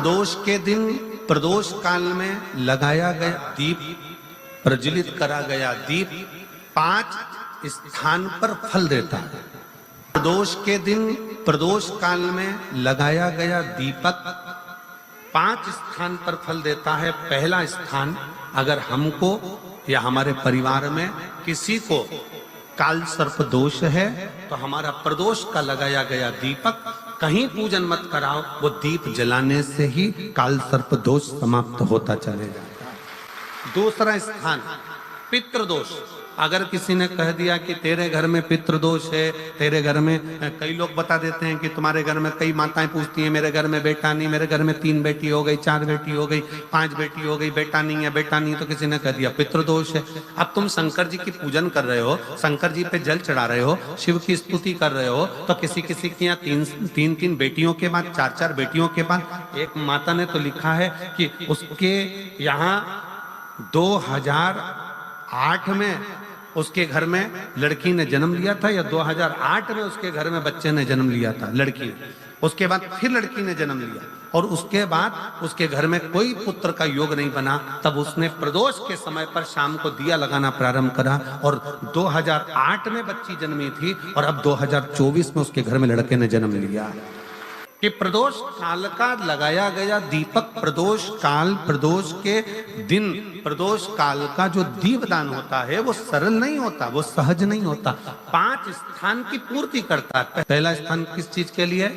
प्रदोष के दिन प्रदोष काल में लगाया गया दीप, प्रज्वलित करा गया दीप 5 स्थान पर फल देता है। प्रदोष के दिन प्रदोष काल में लगाया गया दीपक 5 स्थान पर फल देता है। पहला स्थान, अगर हमको या हमारे परिवार में किसी को काल सर्प दोष है तो हमारा प्रदोष का लगाया गया दीपक कहीं पूजन मत कराओ, वो दीप जलाने से ही काल सर्प दोष समाप्त होता चले जाता है। दूसरा स्थान, पितृदोष। अगर किसी ने कह दिया कि तेरे घर में पितृदोष है, तेरे घर में, कई लोग बता देते हैं कि तुम्हारे घर में, कई माताएं पूछती हैं मेरे घर में बेटा नहीं, मेरे घर में 3 बेटी हो गई, 4 बेटी हो गई, 5 बेटी हो गई, बेटा नहीं है, बेटा नहीं, तो किसी ने कह दिया पितृदोष है। अब तुम शंकर जी की पूजन कर रहे हो, शंकर जी पे जल चढ़ा रहे हो, शिव की स्तुति कर रहे हो, तो किसी किसी की यहाँ 3 बेटियों के बाद, 4 बेटियों के बाद, एक माता ने तो लिखा है कि उसके यहाँ 2008 में उसके घर में लड़की ने जन्म लिया था, या 2008 में उसके घर में बच्चे ने जन्म लिया था, लड़की ने। उसके बाद फिर लड़की ने जन्म लिया और उसके बाद उसके घर में कोई पुत्र का योग नहीं बना। तब उसने प्रदोष के समय पर शाम को दिया लगाना प्रारंभ करा और 2008 में बच्ची जन्मी थी और अब 2024 में उसके घर में लड़के ने जन्म लिया। कि प्रदोष काल का लगाया गया दीपक, प्रदोष काल, प्रदोष के दिन, प्रदोष काल का जो दीपदान होता है वो सरल नहीं होता, वो सहज नहीं होता। 5 स्थान की पूर्ति करता है। पहला स्थान किस चीज के लिए?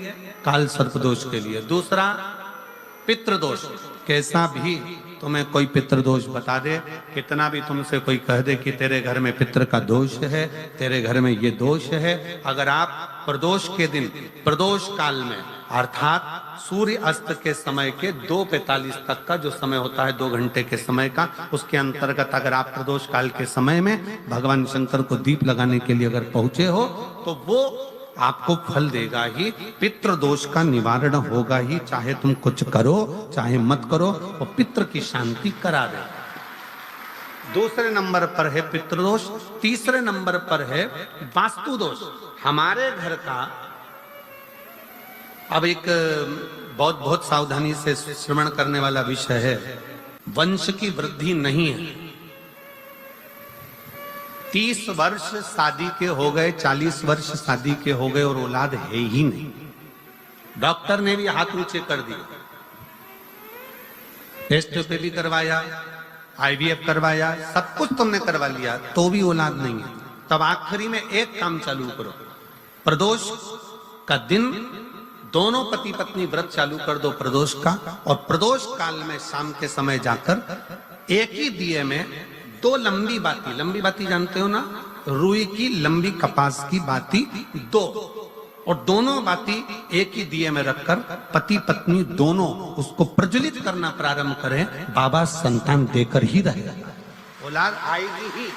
काल सर्पदोष के लिए। दूसरा पितृदोष। कैसा भी तुम्हें कोई पितृदोष बता दे, कितना भी तुमसे कोई कह दे कि तेरे घर में पितृ का दोष है, तेरे घर में ये दोष है, अगर आप प्रदोष के दिन, प्रदोष काल में, अर्थात सूर्य अस्त के समय के 2:45 तक का जो समय होता है, 2 घंटे के समय का, उसके अंतर्गत अगर आप प्रदोष काल के समय में भगवान शंकर को दीप लगाने के लिए अगर पहुंचे हो तो वो आपको फल देगा ही, पितृ दोष का निवारण होगा ही। चाहे तुम कुछ करो चाहे मत करो, वो पितृ की शांति करा दे। दूसरे नंबर पर है पितृदोष। तीसरे नंबर पर है वास्तु दोष। हमारे घर का, अब एक बहुत सावधानी से श्रवण करने वाला विषय है, वंश की वृद्धि नहीं है। 30 वर्ष शादी के हो गए, 40 वर्ष शादी के हो गए और औलाद है ही नहीं। डॉक्टर ने भी हाथ ऊंचे कर दिए, टेस्ट पे भी करवाया, IVF करवाया, सब कुछ तुमने करवा लिया, तो भी औलाद नहीं है। तब आखिरी में एक काम चालू करो, प्रदोष का दिन दोनों पति पत्नी व्रत चालू कर दो प्रदोष का, और प्रदोष काल में शाम के समय जाकर एक ही दिए में 2 लंबी बाती जानते हो ना, रुई की लंबी कपास की बाती 2, और दोनों बाती एक ही दिए में रखकर पति पत्नी दोनों उसको प्रज्वलित करना प्रारंभ करें। बाबा संतान देकर ही रहेगा, औलाद आएगी ही।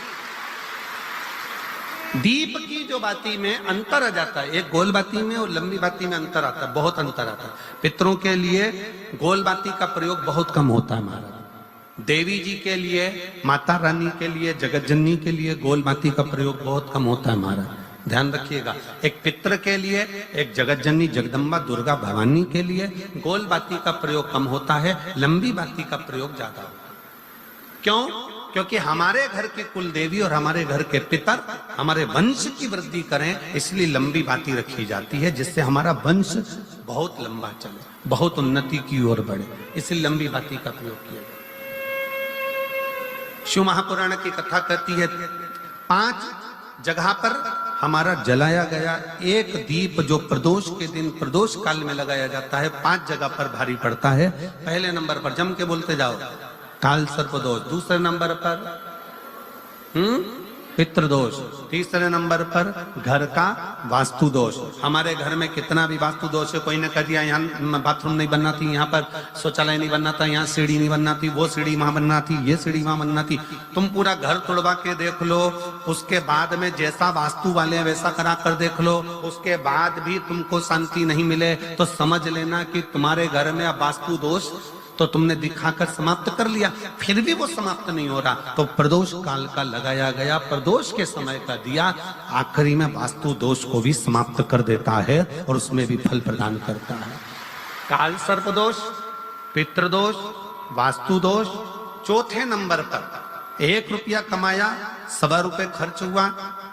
दीप की जो बाती में अंतर आ जाता है, एक गोल बाती में और लंबी बाती में अंतर आता है, बहुत अंतर आता है। पितरों के लिए गोल बाती का प्रयोग बहुत कम होता है महाराज। देवी जी के लिए, माता रानी के लिए, जगत जननी के लिए गोल बाती का प्रयोग बहुत कम होता है महाराज, ध्यान रखिएगा। एक पितृ के लिए, एक जगत जननी जगदम्बा दुर्गा भवानी के लिए गोल बाती का प्रयोग कम होता है, लंबी बाती का प्रयोग ज्यादा होता है। क्यों? क्योंकि हमारे घर की कुल देवी और हमारे घर के पितर हमारे वंश की वृद्धि करें, इसलिए लंबी बाती रखी जाती है, जिससे हमारा वंश बहुत लंबा चले, बहुत उन्नति की ओर बढ़े, इसलिए लंबी बाती का प्रयोग किया। शिव महापुराण की कथा कहती है 5 जगह पर हमारा जलाया गया एक दीप जो प्रदोष के दिन प्रदोष काल में लगाया जाता है, 5 जगह पर भारी पड़ता है। पहले नंबर पर जम के बोलते जाओ, काल सर्पदोष। दूसरे नंबर पर पितृदोष। तीसरे नंबर पर घर का वास्तु दोष। हमारे घर में कितना भी वास्तु दोष है, कोई ने कह दिया यहाँ बाथरूम नहीं बनना थी, यहाँ पर शौचालय नहीं बनना था, यहाँ सीढ़ी नहीं बनना थी, वो सीढ़ी वहां बनना थी, ये सीढ़ी वहां बनना थी। तुम पूरा घर तोड़वा के देख लो, उसके बाद में जैसा वास्तु वाले वैसा करा कर देख लो, उसके बाद भी तुमको शांति नहीं मिले तो समझ लेना कि तुम्हारे घर में अब वास्तु दोष तो तुमने दिखाकर समाप्त कर लिया, फिर भी वो समाप्त नहीं हो रहा, तो प्रदोष काल का लगाया गया प्रदोष के समय का दिया आखिरी में वास्तु दोष को भी समाप्त कर देता है और उसमें भी फल प्रदान करता है। काल सर्प दोष, पितृदोष, वास्तु दोष। चौथे नंबर पर 1 रुपया कमाया, 1.25 रुपये खर्च हुआ,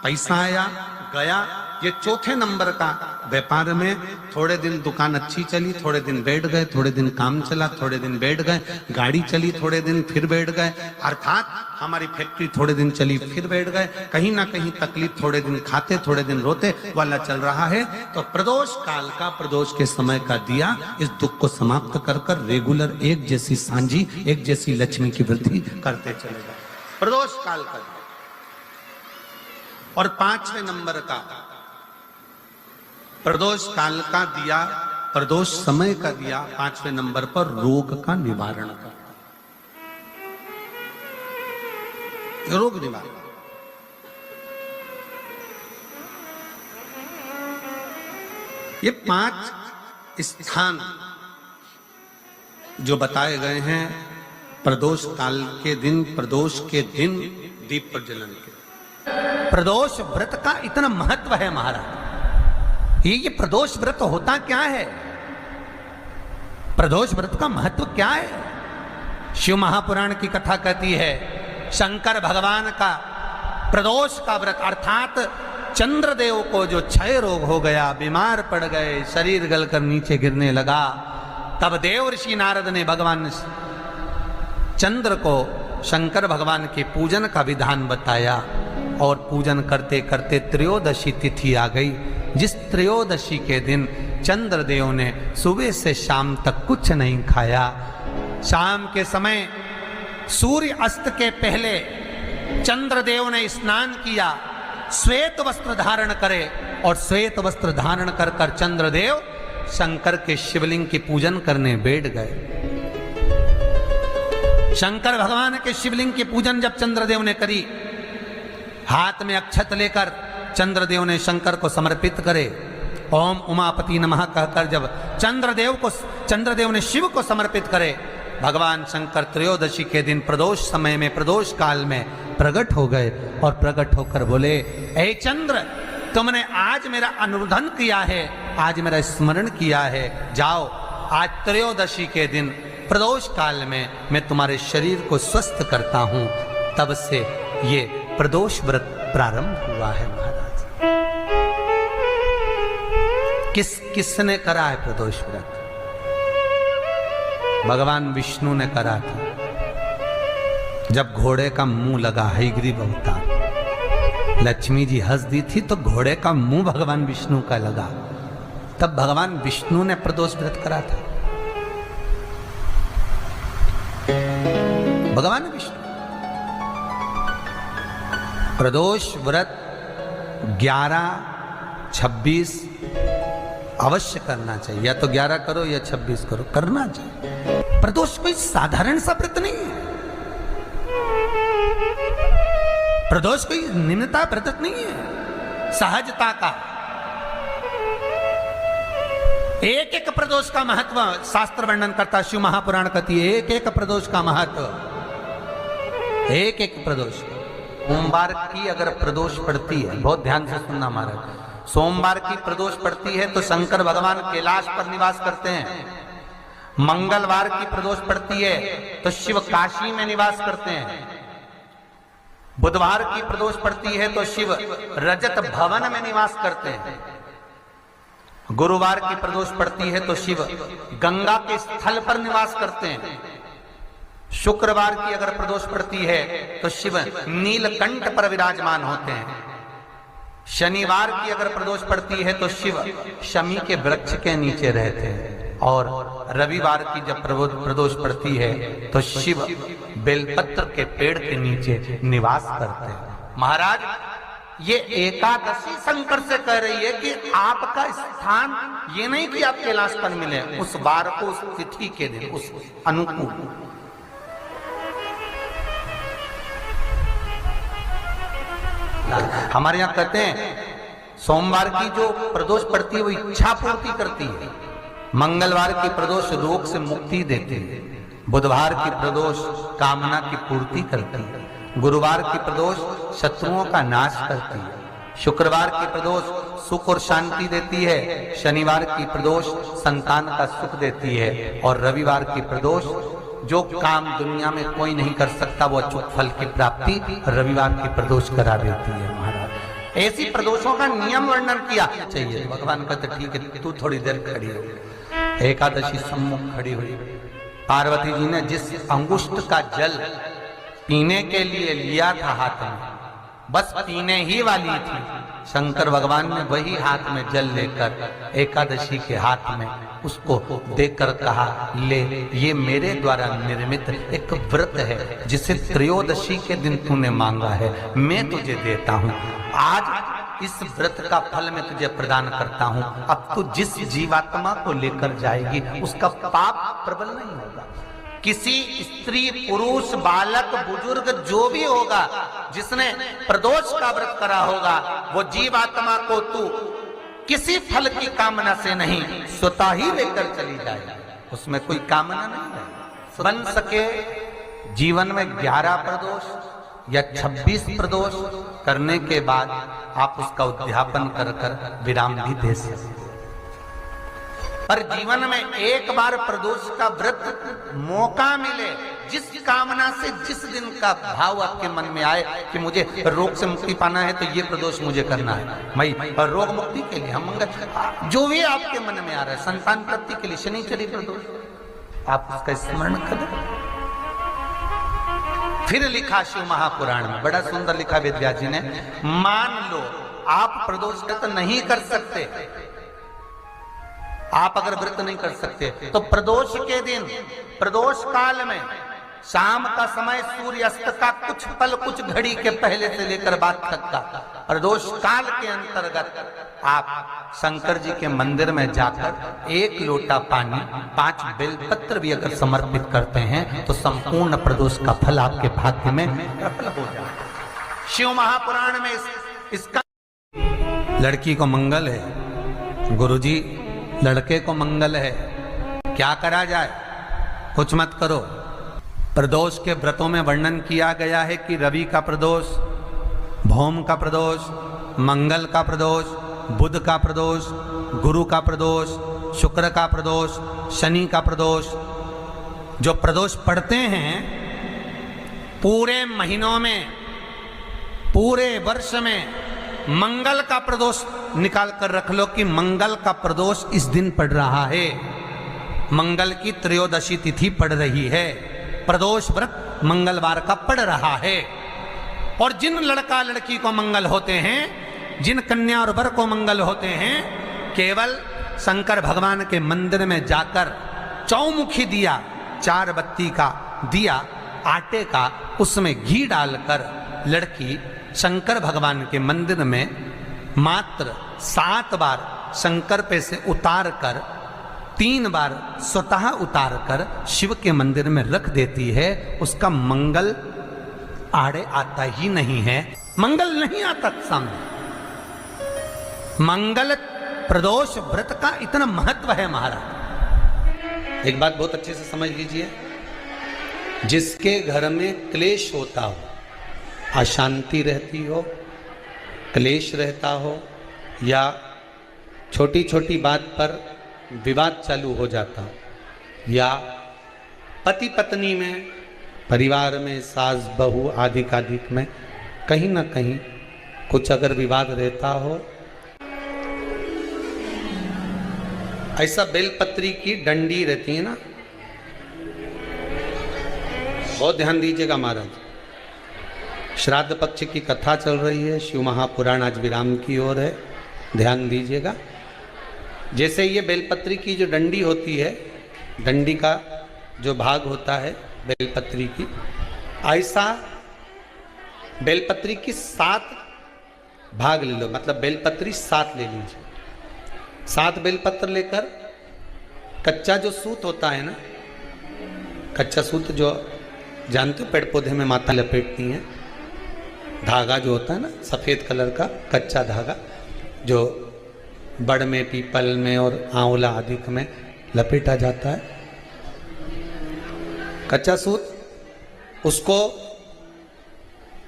पैसा आया गया। ये चौथे नंबर का व्यापार में थोड़े दिन दुकान अच्छी चली, थोड़े दिन बैठ गए, थोड़े दिन काम चला, थोड़े दिन बैठ गए, गाड़ी चली, थोड़े दिन फिर बैठ गए, अर्थात हमारी फैक्ट्री थोड़े दिन चली फिर बैठ गए। कहीं ना कहीं तकलीफ, थोड़े दिन खाते थोड़े दिन रोते वाला चल रहा है। तो प्रदोष काल का, प्रदोष के समय का दिया इस दुख को समाप्त कर कर रेगुलर एक जैसी सांझी, एक जैसी लक्ष्मी की वृद्धि करते चले गए। प्रदोष काल का। और 5वें नंबर का प्रदोष काल का दिया, प्रदोष समय का दिया 5वें नंबर पर रोग का निवारण करता, रोग निवारण। ये 5 स्थान जो बताए गए हैं प्रदोष काल के दिन, प्रदोष के दिन दीप प्रज्वलन के। प्रदोष व्रत का इतना महत्व है महाराज। ये प्रदोष व्रत होता क्या है? प्रदोष व्रत का महत्व क्या है? शिव महापुराण की कथा कहती है शंकर भगवान का प्रदोष का व्रत, अर्थात चंद्रदेव को जो क्षय रोग हो गया, बीमार पड़ गए, शरीर गलकर नीचे गिरने लगा, तब देव ऋषि नारद ने भगवान चंद्र को शंकर भगवान के पूजन का विधान बताया। और पूजन करते करते त्रयोदशी तिथि आ गई, जिस त्रयोदशी के दिन चंद्रदेव ने सुबह से शाम तक कुछ नहीं खाया। शाम के समय सूर्य अस्त के पहले चंद्रदेव ने स्नान किया, श्वेत वस्त्र धारण करे, और श्वेत वस्त्र धारण कर कर चंद्रदेव शंकर के शिवलिंग की पूजन करने बैठ गए। शंकर भगवान के शिवलिंग की पूजन जब चंद्रदेव ने करी, हाथ में अक्षत लेकर चंद्रदेव ने शंकर को समर्पित करे, ओम उमापति नमः कहकर जब चंद्रदेव ने शिव को समर्पित करे, भगवान शंकर त्रयोदशी के दिन प्रदोष समय में, प्रदोष काल में प्रकट हो गए। और प्रकट होकर बोले, ऐ चंद्र, तुमने आज मेरा अनुरोधन किया है, आज मेरा स्मरण किया है, जाओ आज त्रयोदशी के दिन प्रदोष काल में मैं तुम्हारे शरीर को स्वस्थ करता हूं। तब से ये प्रदोष व्रत प्रारंभ हुआ है महाराज। किसने करा है प्रदोष व्रत? भगवान विष्णु ने करा था। जब घोड़े का मुंह लगा, हयग्रीव अवतार, लक्ष्मी जी हंस दी थी तो घोड़े का मुंह भगवान विष्णु का लगा, तब भगवान विष्णु ने प्रदोष व्रत करा था। भगवान विष्णु प्रदोष व्रत 11, 26 अवश्य करना चाहिए। या तो 11 करो या 26 करो, करना चाहिए। प्रदोष कोई साधारण सा व्रत नहीं है। प्रदोष कोई निम्नता व्रत नहीं है, सहजता का। एक एक प्रदोष का महत्व शास्त्र वर्णन करता, शिव महापुराण कहती है एक एक प्रदोष का महत्व, एक एक प्रदोष। सोमवार की अगर प्रदोष पड़ती है, बहुत ध्यान से सुनना महाराज, सोमवार की प्रदोष पड़ती है तो शंकर भगवान कैलाश पर निवास करते हैं। मंगलवार की प्रदोष पड़ती है तो शिव काशी में निवास करते हैं। बुधवार की प्रदोष पड़ती है तो शिव रजत भवन में निवास करते हैं। गुरुवार की प्रदोष पड़ती है तो शिव गंगा के स्थल पर निवास करते हैं। शुक्रवार की अगर प्रदोष पड़ती है तो शिव नीलकंठ पर विराजमान होते हैं। शनिवार की अगर प्रदोष पड़ती है तो शिव शमी के वृक्ष के नीचे रहते हैं। और रविवार की जब प्रदोष पड़ती है तो शिव बेलपत्र के पेड़ के नीचे निवास करते हैं। महाराज, ये एकादशी शंकर से कह रही है कि आपका स्थान ये नहीं कि आप कैलाश पर मिले, उस वार को, उस तिथि के दिन, उस अनुकूल। हमारे यहां कहते हैं सोमवार की जो प्रदोष पड़ती है वो इच्छा पूर्ति करती है। मंगलवार की प्रदोष रोग से मुक्ति देती है। बुधवार की प्रदोष कामना की पूर्ति करती है। गुरुवार की प्रदोष शत्रुओं का नाश करती है। शुक्रवार की प्रदोष सुख और शांति देती है, शनिवार की प्रदोष संतान का सुख देती है, और रविवार की प्रदोष जो काम दुनिया में कोई नहीं कर सकता वो अचूक फल की प्राप्ति रविवार की प्रदोष करा देती है महाराज। ऐसी प्रदोषों का नियम वर्णन किया चाहिए। भगवान कहते ठीक है तू थोड़ी देर खड़ी हो। एकादशी सम्मुख खड़ी हुई, पार्वती जी ने जिस अंगुष्ठ का जल पीने के लिए लिया था हाथ में, बस पीने ही वाली थी, शंकर भगवान ने वही हाथ में जल लेकर एकादशी के हाथ में उसको देकर कहा ले, ये मेरे द्वारा निर्मित एक व्रत है जिसे त्रयोदशी के दिन तूने मांगा है, मैं तुझे देता हूँ। आज इस व्रत का फल मैं तुझे प्रदान करता हूँ। अब तू जिस जीवात्मा को लेकर जाएगी उसका पाप प्रबल नहीं होगा। किसी स्त्री, पुरुष, बालक, बुजुर्ग जो भी होगा जिसने प्रदोष का व्रत करा होगा, वो जीवात्मा को तू किसी फल की कामना से नहीं स्वतः ही लेकर चली जाए, उसमें कोई कामना नहीं है। बन सके जीवन में 11 प्रदोष या 26 प्रदोष करने के बाद आप उसका उद्यापन कर कर विराम भी दे सकते, पर जीवन में एक बार प्रदोष का व्रत मौका मिले, जिस कामना से जिस दिन का भाव आपके मन में आए कि मुझे रोग से मुक्ति पाना है तो ये प्रदोष मुझे करना है, मैं रोग मुक्ति के लिए हम मंगल जो भी आपके मन में आ रहा है, संतान प्राप्ति के लिए शनिचरी प्रदोष, आप उसका स्मरण करें। फिर लिखा शिव महापुराण में, बड़ा सुंदर लिखा वेदव्यास जी ने, मान लो आप प्रदोष व्रत नहीं कर सकते, आप अगर व्रत नहीं कर सकते तो प्रदोष के दिन, प्रदोष काल में शाम का समय सूर्यास्त का कुछ पल, कुछ घड़ी के पहले से लेकर बाद तक का प्रदोष काल के अंतर्गत आप शंकर जी के मंदिर में जाकर 1 लोटा पानी, 5 बेलपत्र भी अगर समर्पित करते हैं तो संपूर्ण प्रदोष का फल आपके भाग्य में प्रबल हो जाए। शिव महापुराण में इसका लड़की को मंगल है, गुरुजी लड़के को मंगल है, क्या करा जाए? कुछ मत करो। प्रदोष के व्रतों में वर्णन किया गया है कि रवि का प्रदोष, भौम का प्रदोष, मंगल का प्रदोष, बुध का प्रदोष, गुरु का प्रदोष, शुक्र का प्रदोष, शनि का प्रदोष। जो प्रदोष पढ़ते हैं पूरे महीनों में, पूरे वर्ष में मंगल का प्रदोष निकाल कर रख लो कि मंगल का प्रदोष इस दिन पड़ रहा है, मंगल की त्रयोदशी तिथि पड़ रही है, प्रदोष व्रत मंगलवार का पड़ रहा है। और जिन लड़का लड़की को मंगल होते हैं, जिन कन्या और वर को मंगल होते हैं, केवल शंकर भगवान के मंदिर में जाकर चौमुखी दिया, 4 बत्ती का दिया आटे का, उसमें घी डालकर लड़की शंकर भगवान के मंदिर में मात्र 7 बार शंकर पे से उतार कर, 3 बार स्वतः उतार कर शिव के मंदिर में रख देती है। उसका मंगल आड़े आता ही नहीं है, मंगल नहीं आता सामने। मंगल प्रदोष व्रत का इतना महत्व है महाराज। एक बात बहुत अच्छे से समझ लीजिए, जिसके घर में क्लेश होता हो, अशांति रहती हो, क्लेश रहता हो, या छोटी छोटी बात पर विवाद चालू हो जाता हो, या पति पत्नी में, परिवार में, सास बहू आदि कादिक में कहीं ना कहीं कुछ अगर विवाद रहता हो, ऐसा बेलपत्री की डंडी रहती है ना, बहुत ध्यान दीजिएगा महाराज। श्राद्ध पक्ष की कथा चल रही है, शिव महापुराण आज विराम की ओर है, ध्यान दीजिएगा। जैसे ये बेलपत्री की जो डंडी होती है, डंडी का जो भाग होता है बेलपत्री की, ऐसा बेलपत्री की 7 भाग ले लो, मतलब बेलपत्री 7 ले लीजिए। 7 बेलपत्र लेकर कच्चा जो सूत होता है ना, कच्चा सूत जो जानते हो पेड़ पौधे में माता लपेटती हैं, धागा जो होता है ना सफ़ेद कलर का कच्चा धागा, जो बड़ में, पीपल में और आंवला आदि में लपेटा जाता है, कच्चा सूत, उसको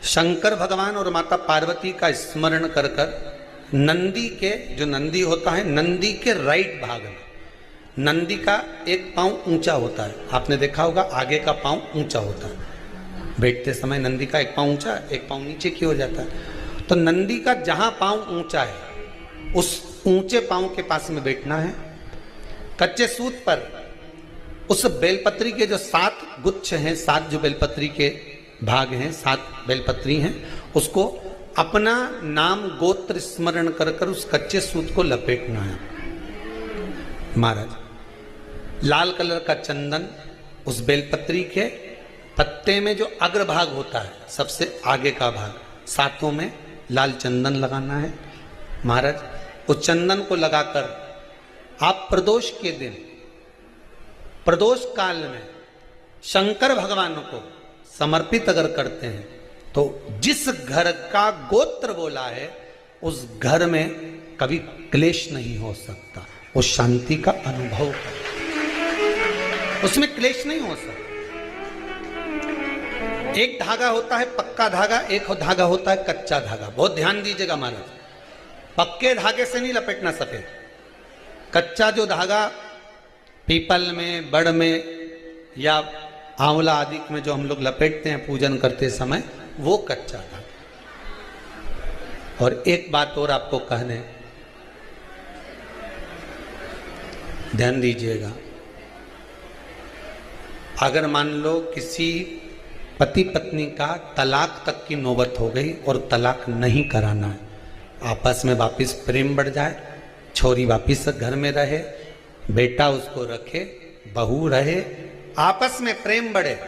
शंकर भगवान और माता पार्वती का स्मरण कर कर नंदी के, जो नंदी होता है, नंदी के राइट भाग में नंदी का एक पांव ऊंचा होता है। आपने देखा होगा आगे का पांव ऊंचा होता है, बैठते समय नंदी का एक पांव ऊंचा, एक पांव नीचे की हो जाता है। तो नंदी का जहां पांव ऊंचा है उस ऊंचे पांव के पास में बैठना है। कच्चे सूत पर उस बेलपत्री के जो 7 गुच्छ हैं, 7 जो बेलपत्री के भाग हैं, 7 बेलपत्री हैं, उसको अपना नाम गोत्र स्मरण कर कर उस कच्चे सूत को लपेटना है। महाराज लाल कलर का चंदन उस बेलपत्री के पत्ते में जो अग्रभाग होता है, सबसे आगे का भाग, 7 में लाल चंदन लगाना है। महाराज उस चंदन को लगाकर आप प्रदोष के दिन, प्रदोष काल में शंकर भगवान को समर्पित अगर करते हैं तो जिस घर का गोत्र बोला है उस घर में कभी क्लेश नहीं हो सकता, उस शांति का अनुभव कर, उसमें क्लेश नहीं हो सकता। एक धागा होता है पक्का धागा, एक धागा होता है कच्चा धागा। बहुत ध्यान दीजिएगा महाराज, पक्के धागे से नहीं लपेटना सफेद। कच्चा जो धागा पीपल में, बड़ में या आंवला आदि में जो हम लोग लपेटते हैं पूजन करते समय, वो कच्चा धागा। और एक बात और आपको कहने, ध्यान दीजिएगा, अगर मान लो किसी पति पत्नी का तलाक तक की नौबत हो गई और तलाक नहीं कराना है, आपस में वापिस प्रेम बढ़ जाए, छोरी वापिस घर में रहे, बेटा उसको रखे, बहू रहे, आपस में प्रेम बढ़े,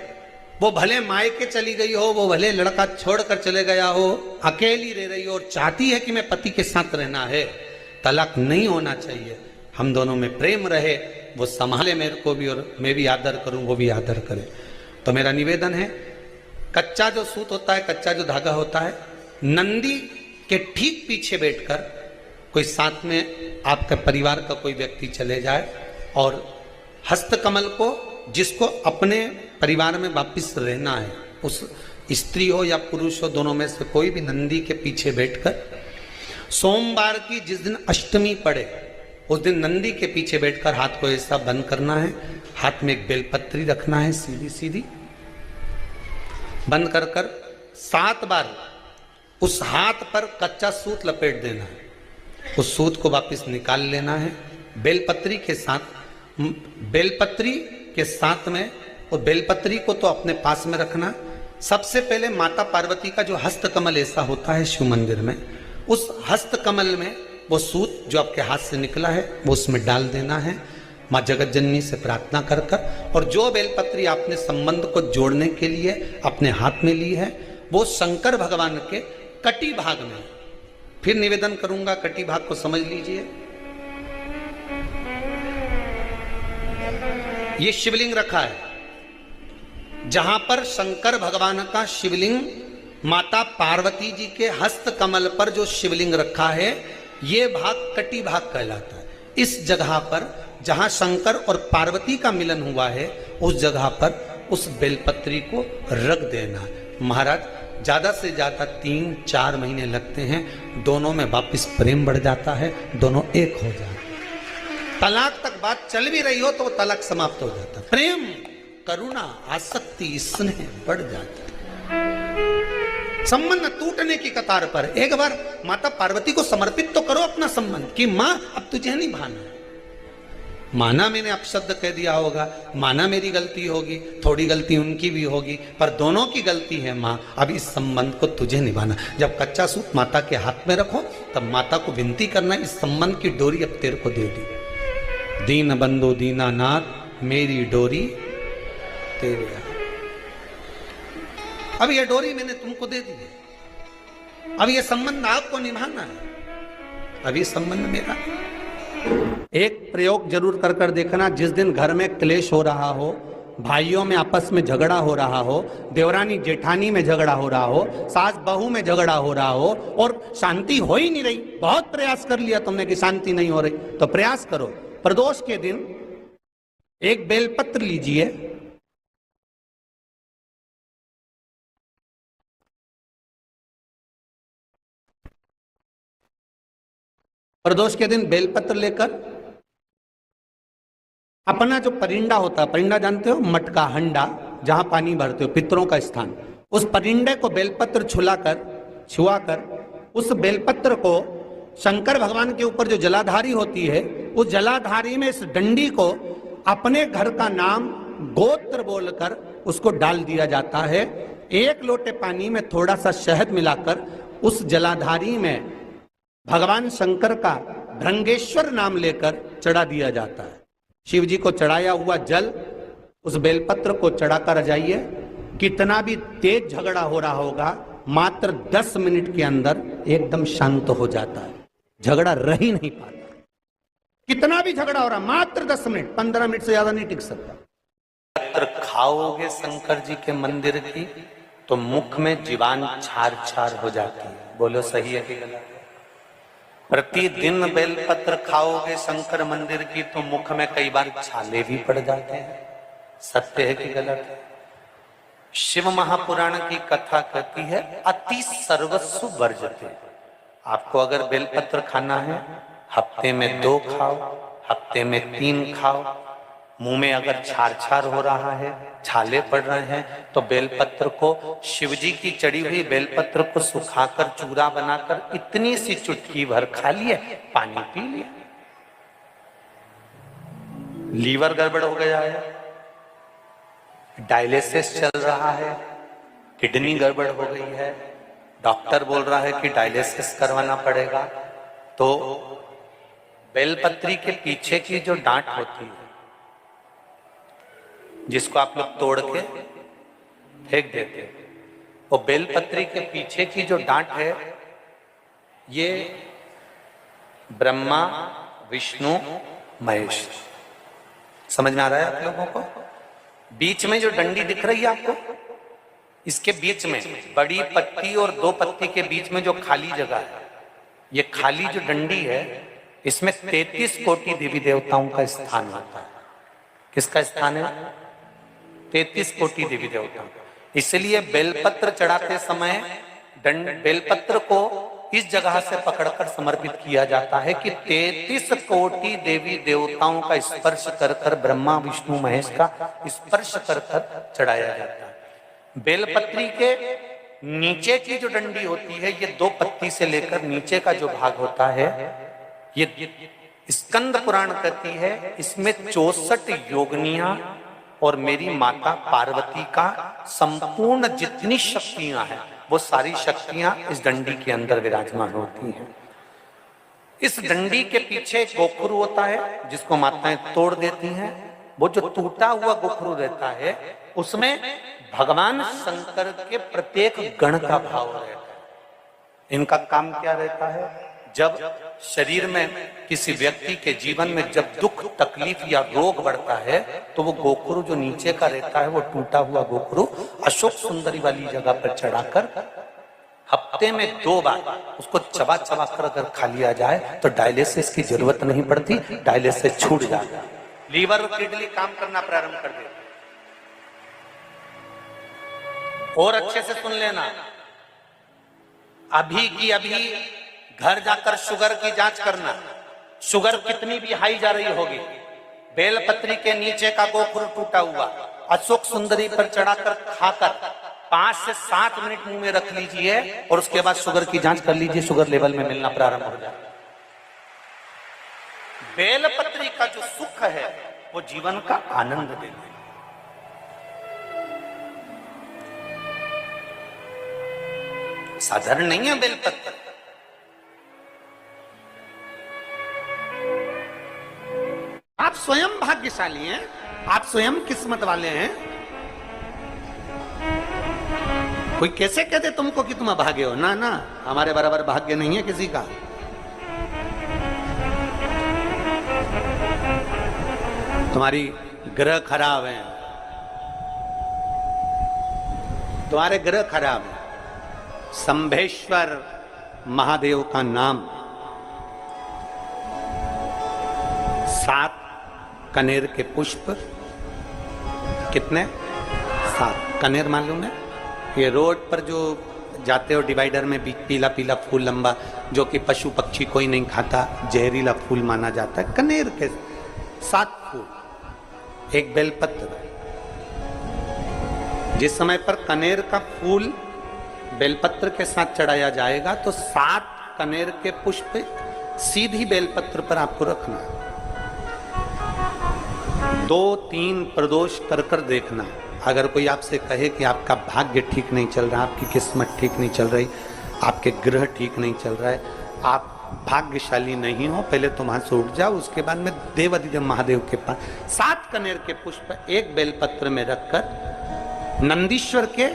वो भले मायके चली गई हो, वो भले लड़का छोड़कर चले गया हो, अकेली रह रही हो और चाहती है कि मैं पति के साथ रहना है, तलाक नहीं होना चाहिए, हम दोनों में प्रेम रहे, वो संभाले मेरे को भी और मैं भी आदर करूं, वो भी आदर करे। तो मेरा निवेदन है, कच्चा जो सूत होता है, कच्चा जो धागा होता है, नंदी के ठीक पीछे बैठकर कोई साथ में आपके परिवार का कोई व्यक्ति चले जाए और हस्तकमल को, जिसको अपने परिवार में वापिस रहना है, उस स्त्री हो या पुरुष हो, दोनों में से कोई भी नंदी के पीछे बैठकर सोमवार की जिस दिन अष्टमी पड़े उस दिन नंदी के पीछे बैठकर हाथ को ऐसा बंद करना है, हाथ में एक बेलपत्री रखना है, सीधी सीधी बंद कर कर 7 बार उस हाथ पर कच्चा सूत लपेट देना है, उस सूत को वापस निकाल लेना है। बेलपत्री के साथ, बेलपत्री के साथ में, और बेलपत्री को तो अपने पास में रखना। सबसे पहले माता पार्वती का जो हस्तकमल ऐसा होता है शिव मंदिर में, उस हस्तकमल में वो सूत जो आपके हाथ से निकला है वो उसमें डाल देना है, माँ जगत जननी से प्रार्थना कर कर, और जो बेलपत्री आपने संबंध को जोड़ने के लिए अपने हाथ में ली है वो शंकर भगवान के कटी भाग में, फिर निवेदन करूंगा कटी भाग को समझ लीजिए। ये शिवलिंग रखा है, जहां पर शंकर भगवान का शिवलिंग, माता पार्वती जी के हस्त कमल पर जो शिवलिंग रखा है, ये भाग कटी भाग कहलाता है। इस जगह पर जहां शंकर और पार्वती का मिलन हुआ है, उस जगह पर उस बेलपत्री को रख देना। महाराज ज्यादा से ज्यादा 3-4 महीने लगते हैं, दोनों में वापिस प्रेम बढ़ जाता है, दोनों एक हो जाते हैं। तलाक तक बात चल भी रही हो तो वो तलाक समाप्त हो जाता है, प्रेम, करुणा, आसक्ति, स्नेह बढ़ जाता है। संबंध टूटने की कतार पर एक बार माता पार्वती को समर्पित तो करो अपना संबंध कि मां अब तुझे नहीं भाना। माना मैंने अपशब्द कह दिया होगा, माना मेरी गलती होगी, थोड़ी गलती उनकी भी होगी, पर दोनों की गलती है मां, अब इस संबंध को तुझे निभाना। जब कच्चा सूत माता के हाथ में रखो तब माता को विनती करना, इस संबंध की डोरी अब तेरे को दे दी। दीन बंधु दीनानाथ मेरी डोरी तेरे हाथ। अब ये डोरी मैंने तुमको दे दी है, अब ये संबंध आपको निभाना है, अब ये संबंध मेरा। एक प्रयोग जरूर कर कर देखना, जिस दिन घर में क्लेश हो रहा हो, भाइयों में आपस में झगड़ा हो रहा हो, देवरानी जेठानी में झगड़ा हो रहा हो, सास बहू में झगड़ा हो रहा हो और शांति हो ही नहीं रही, बहुत प्रयास कर लिया तुमने कि शांति नहीं हो रही, तो प्रयास करो, प्रदोष के दिन एक बेलपत्र लीजिए, प्रदोष के दिन बेलपत्र लेकर अपना जो परिंडा होता है, परिंडा जानते हो, मटका, हंडा, जहां पानी भरते हो, पितरों का स्थान, उस परिंडे को बेलपत्र छुआकर उस बेलपत्र को शंकर भगवान के ऊपर जो जलाधारी होती है, उस जलाधारी में इस डंडी को अपने घर का नाम गोत्र बोलकर उसको डाल दिया जाता है। एक लोटे पानी में थोड़ा सा शहद मिलाकर उस जलाधारी में भगवान शंकर का भृंगेश्वर नाम लेकर चढ़ा दिया जाता है। शिव जी को चढ़ाया हुआ जल उस बेलपत्र को चढ़ाकर जाइए, कितना भी तेज झगड़ा हो रहा होगा, मात्र 10 मिनट के अंदर एकदम शांत हो जाता है, झगड़ा रह ही नहीं पाता। कितना भी झगड़ा हो रहा, मात्र 10 मिनट, 15 मिनट से ज्यादा नहीं टिक सकता। पत्र खाओगे शंकर जी के मंदिर की तो मुख में जीवान छार छार हो जाती है। बोलो सही है कि गलत? प्रतिदिन बेलपत्र खाओगे शंकर मंदिर की तो मुख में कई बार छाले भी पड़ जाते हैं। सत्य है कि गलत है? शिव महापुराण की कथा कहती है अति सर्वस्व वर्जते। आपको अगर बेलपत्र खाना है, हफ्ते में 2 खाओ, हफ्ते में 3 खाओ। मुंह में अगर छार छार हो रहा है, छाले पड़ रहे हैं, तो बेलपत्र को, शिव जी की चढ़ी हुई बेलपत्र को सुखाकर चूरा बनाकर इतनी सी चुटकी भर खा लिए, पानी पी लिया। लीवर गड़बड़ हो गया है, डायलिसिस चल रहा है, किडनी गड़बड़ हो गई है, डॉक्टर बोल रहा है कि डायलिसिस करवाना पड़ेगा, तो बेलपत्री के पीछे की जो डांट होती है, जिसको आप लोग तोड़ के फेंक देते हैं, वो बेलपत्री के पीछे की जो डांट है, ये ब्रह्मा, विष्णु, महेश। समझ में आ रहा है आप लोगों को? बीच में जो डंडी दिख रही है आपको, इसके बीच में बड़ी पत्ती और 2 पत्ती के बीच में जो खाली जगह है, ये खाली जो डंडी है, इसमें 33 कोटि देवी देवताओं का स्थान होता है। किसका स्थान है? 33 कोटि देवी देवता। इसलिए बेलपत्र चढ़ाते समय बेलपत्र को इस जगह से पकड़कर समर्पित किया जाता है कि 33 कोटि देवी देवताओं का स्पर्श कर कर, ब्रह्मा विष्णु महेश का स्पर्श कर कर चढ़ाया जाता है। बेलपत्री के नीचे की जो डंडी होती है, ये 2 पत्ती से लेकर नीचे का जो भाग होता है, ये स्कंद पुराण कहती है, इसमें 64 योगनियां और मेरी माता पार्वती का संपूर्ण जितनी शक्तियां हैं, वो सारी शक्तियां इस डंडी के अंदर विराजमान होती हैं। इस डंडी के पीछे गोखरू होता है, जिसको माताएं तोड़ देती हैं। वो जो टूटा हुआ गोखरू रहता है, उसमें भगवान शंकर के प्रत्येक गण का भाव रहता है। इनका काम क्या रहता है? जब शरीर में किसी व्यक्ति के जीवन में जब दुख, तकलीफ या रोग बढ़ता है, तो वो गोखरू जो नीचे का रहता है, वो टूटा हुआ गोखरू अशोक सुंदरी वाली जगह पर चढ़ाकर हफ्ते में 2 बार उसको चबा चबा कर अगर खा लिया जाए तो डायलिसिस की जरूरत नहीं पड़ती, डायलिसिस छूट जाता है, लीवर और किडनी काम करना प्रारंभ कर देते। और अच्छे से सुन लेना, अभी की अभी घर जाकर शुगर की जांच करना। शुगर कितनी भी हाई जा रही होगी, बेलपत्री के नीचे का गोखरू टूटा हुआ अशोक सुंदरी पर चढ़ाकर खाकर 5 से 7 मिनट मुंह में रख लीजिए और उसके बाद शुगर की जांच कर लीजिए, शुगर लेवल में मिलना प्रारंभ हो जाए। बेलपत्री का जो सुख है वो जीवन का आनंद देता है। साधारण नहीं है बेलपत्र। आप स्वयं भाग्यशाली हैं, आप स्वयं किस्मत वाले हैं। कोई कैसे कहते तुमको कि तुम अभागे हो? ना ना, हमारे बराबर भाग्य नहीं है किसी का। तुम्हारी ग्रह खराब है, तुम्हारे ग्रह खराब है। शंभेश्वर महादेव का नाम 7 कनेर के पुष्प, कितने? 7 कनेर मालूम है? ये रोड पर जो जाते हो डिवाइडर में पीला पीला फूल लंबा, जो कि पशु पक्षी कोई नहीं खाता, जहरीला फूल माना जाता है। कनेर के 7 फूल, एक बेलपत्र। जिस समय पर कनेर का फूल बेलपत्र के साथ चढ़ाया जाएगा तो 7 कनेर के पुष्प सीधी बेलपत्र पर आपको रखना है। 2-3 प्रदोष कर कर देखना। अगर कोई आपसे कहे कि आपका भाग्य ठीक नहीं चल रहा, आपकी किस्मत ठीक नहीं चल रही, आपके ग्रह ठीक नहीं चल रहा है, आप भाग्यशाली नहीं हो, पहले तुम वहां से उठ जाओ। उसके बाद में देवाधिदेव महादेव के पास 7 कनेर के पुष्प एक बेलपत्र में रखकर नंदीश्वर के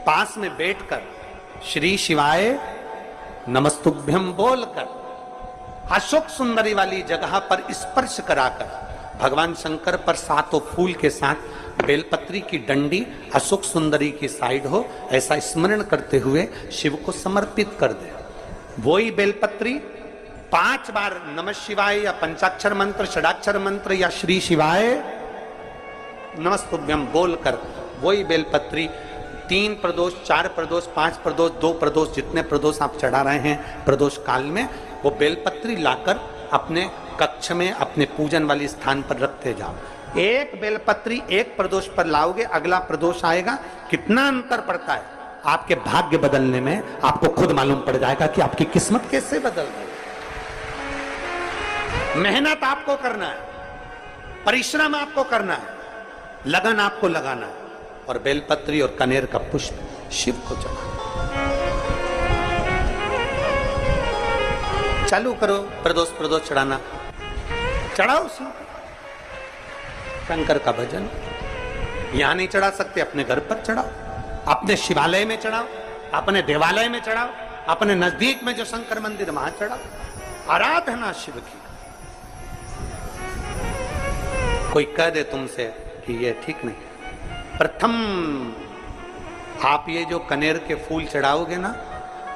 पास में बैठकर श्री शिवाय नमस्तुभ्यम बोलकर अशोक सुंदरी वाली जगह पर स्पर्श कराकर भगवान शंकर पर 7 फूल के साथ बेलपत्री की डंडी अशोक सुंदरी की साइड हो, ऐसा स्मरण करते हुए शिव को समर्पित कर दे। वही बेलपत्री 5 बार नमः शिवाय या पंचाक्षर मंत्र, षडाक्षर मंत्र या श्री शिवाय नमस्तुभ्यम बोलकर वही बेलपत्री 3 प्रदोष, 4 प्रदोष, 5 प्रदोष, 2 प्रदोष, जितने प्रदोष आप चढ़ा रहे हैं प्रदोष काल में, वो बेलपत्री लाकर अपने कक्ष में अपने पूजन वाली स्थान पर रखते जाओ। एक बेलपत्री एक प्रदोष पर लाओगे, अगला प्रदोष आएगा, कितना अंतर पड़ता है आपके भाग्य बदलने में, आपको खुद मालूम पड़ जाएगा कि आपकी किस्मत कैसे बदल रही है। मेहनत आपको करना है, परिश्रम आपको करना है, लगन आपको लगाना है, और बेलपत्री और कनेर का पुष्प शिव को चढ़ाना। चालू करो प्रदोष प्रदोष चढ़ाना, चढ़ाओ शंकर का भजन। यहां नहीं चढ़ा सकते, अपने घर पर चढ़ाओ, अपने शिवालय में चढ़ाओ, अपने देवालय में चढ़ाओ, अपने नजदीक में जो शंकर मंदिर वहां चढ़ाओ। आराधना शिव की। कोई कह दे तुमसे कि ये ठीक नहीं, प्रथम आप ये जो कनेर के फूल चढ़ाओगे ना,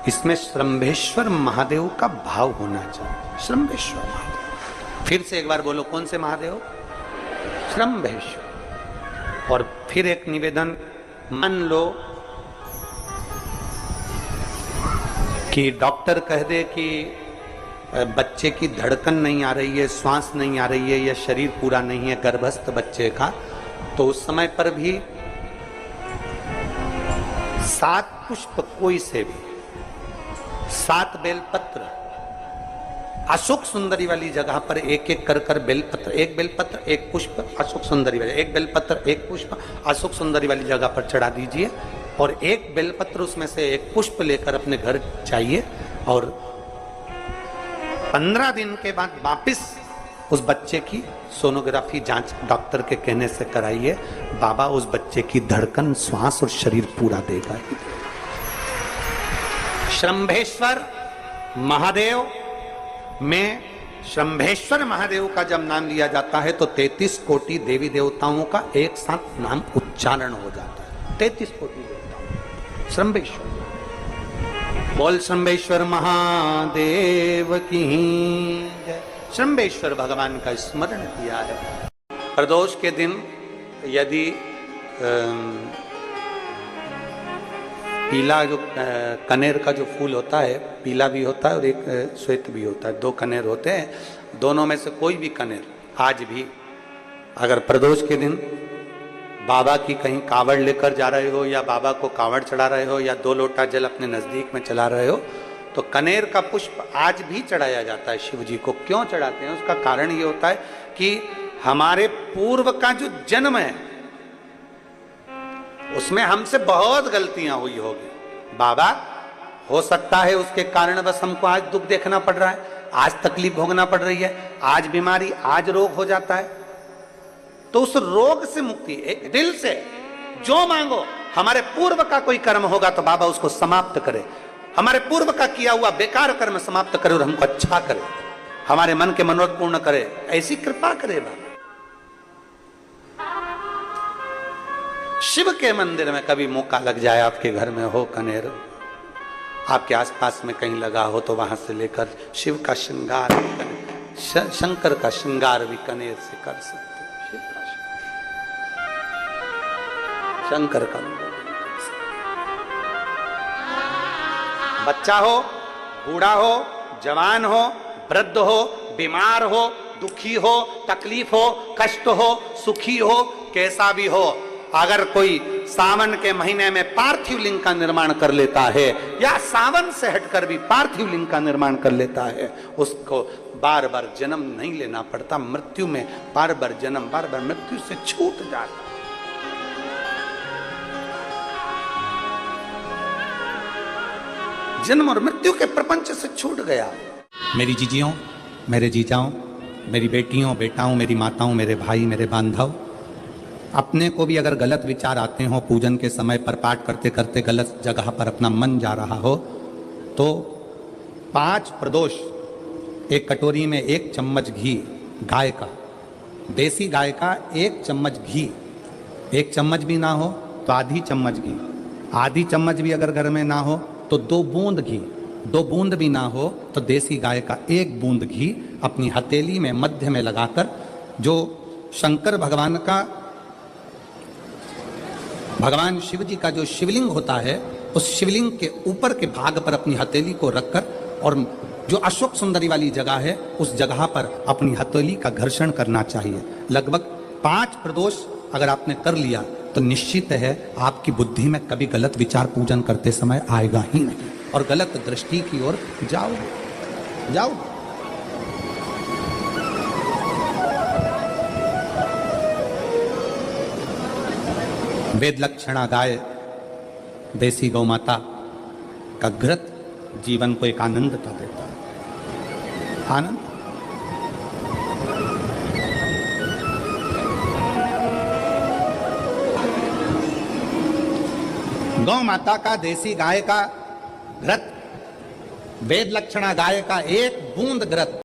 इसमें श्रंभेश्वर महादेव का भाव होना चाहिए। श्रंभेश्वर महादेव, फिर से एक बार बोलो, कौन से महादेव? श्रंभेश्वर। और फिर एक निवेदन, मान लो कि डॉक्टर कह दे कि बच्चे की धड़कन नहीं आ रही है, श्वास नहीं आ रही है, या शरीर पूरा नहीं है गर्भस्थ बच्चे का, तो उस समय पर भी 7 पुष्प कोई से भी, 7 बेलपत्र अशोक सुंदरी वाली जगह पर एक एक कर कर बेलपत्र, एक बेलपत्र एक पुष्प अशोक सुंदरी वाली, एक बेलपत्र एक पुष्प अशोक सुंदरी वाली जगह पर चढ़ा दीजिए, और एक बेलपत्र उसमें से एक पुष्प लेकर अपने घर जाइए, और 15 दिन के बाद वापिस उस बच्चे की सोनोग्राफी जांच डॉक्टर के कहने से कराइए। बाबा उस बच्चे की धड़कन, श्वास और शरीर पूरा देगा। श्रंभेश्वर महादेव में, श्रंभेश्वर महादेव का जब नाम लिया जाता है तो 33 कोटि देवी देवताओं का एक साथ नाम उच्चारण हो जाता है। 33 कोटि देवताओं। श्रंभेश्वर, बोल श्रंभेश्वर महादेव की जय। श्रंभेश्वर भगवान का स्मरण किया है। प्रदोष के दिन यदि पीला जो कनेर का जो फूल होता है, पीला भी होता है और एक श्वेत भी होता है, 2 कनेर होते हैं, दोनों में से कोई भी कनेर आज भी अगर प्रदोष के दिन बाबा की कहीं कावड़ लेकर जा रहे हो, या बाबा को कावड़ चढ़ा रहे हो, या 2 लोटा जल अपने नजदीक में चला रहे हो, तो कनेर का पुष्प आज भी चढ़ाया जाता है शिव जी को। क्यों चढ़ाते हैं? उसका कारण ये होता है कि हमारे पूर्व का जो जन्म है उसमें हमसे बहुत गलतियां हुई होगी। बाबा, हो सकता है उसके कारण बस हमको आज दुख देखना पड़ रहा है, आज तकलीफ भोगना पड़ रही है, आज बीमारी, आज रोग हो जाता है, तो उस रोग से मुक्ति दिल से जो मांगो, हमारे पूर्व का कोई कर्म होगा तो बाबा उसको समाप्त करे, हमारे पूर्व का किया हुआ बेकार कर्म समाप्त करे और हमको अच्छा करे, हमारे मन के मनोरथ पूर्ण करे, ऐसी कृपा करे बाबा। शिव के मंदिर में कभी मौका लग जाए, आपके घर में हो कनेर, आपके आसपास में कहीं लगा हो, तो वहां से लेकर शिव का श्रृंगार, शंकर का श्रृंगार भी कनेर से कर सकते हो। शिव का शंकर का बच्चा हो, बूढ़ा हो, जवान हो, वृद्ध हो, बीमार हो, दुखी हो, तकलीफ हो, कष्ट हो, सुखी हो, कैसा भी हो, अगर कोई सावन के महीने में पार्थिव लिंग का निर्माण कर लेता है या सावन से हटकर भी पार्थिव लिंग का निर्माण कर लेता है, उसको बार बार जन्म नहीं लेना पड़ता। मृत्यु में बार बार जन्म, बार बार मृत्यु से छूट जाता। जन्म और मृत्यु के प्रपंच से छूट गया। मेरी जीजियों, मेरे जीजाओं, मेरी बेटियों, बेटाओं, मेरी माताओं, मेरे भाई, मेरे बांधव, अपने को भी अगर गलत विचार आते हो, पूजन के समय पर पाठ करते करते गलत जगह पर अपना मन जा रहा हो, तो 5 प्रदोष, एक कटोरी में 1 चम्मच घी गाय का, देसी गाय का 1 चम्मच घी, 1 चम्मच भी ना हो तो आधी चम्मच घी, आधी चम्मच भी अगर घर में ना हो तो 2 बूंद घी, 2 बूंद भी ना हो तो देसी गाय का 1 बूंद घी अपनी हथेली में मध्य में लगाकर, जो शंकर भगवान का, भगवान शिव जी का जो शिवलिंग होता है, उस शिवलिंग के ऊपर के भाग पर अपनी हथेली को रखकर, और जो अशोक सुंदरी वाली जगह है उस जगह पर अपनी हथेली का घर्षण करना चाहिए। लगभग 5 प्रदोष अगर आपने कर लिया तो निश्चित है आपकी बुद्धि में कभी गलत विचार पूजन करते समय आएगा ही नहीं, और गलत दृष्टि की ओर जाओ। वेद लक्षणा गाय, देसी गौ माता का घृत जीवन को एक आनंदता देता है। आनंद। गौ माता का, देसी गाय का घृत, वेद लक्षणा गाय का 1 बूंद घृत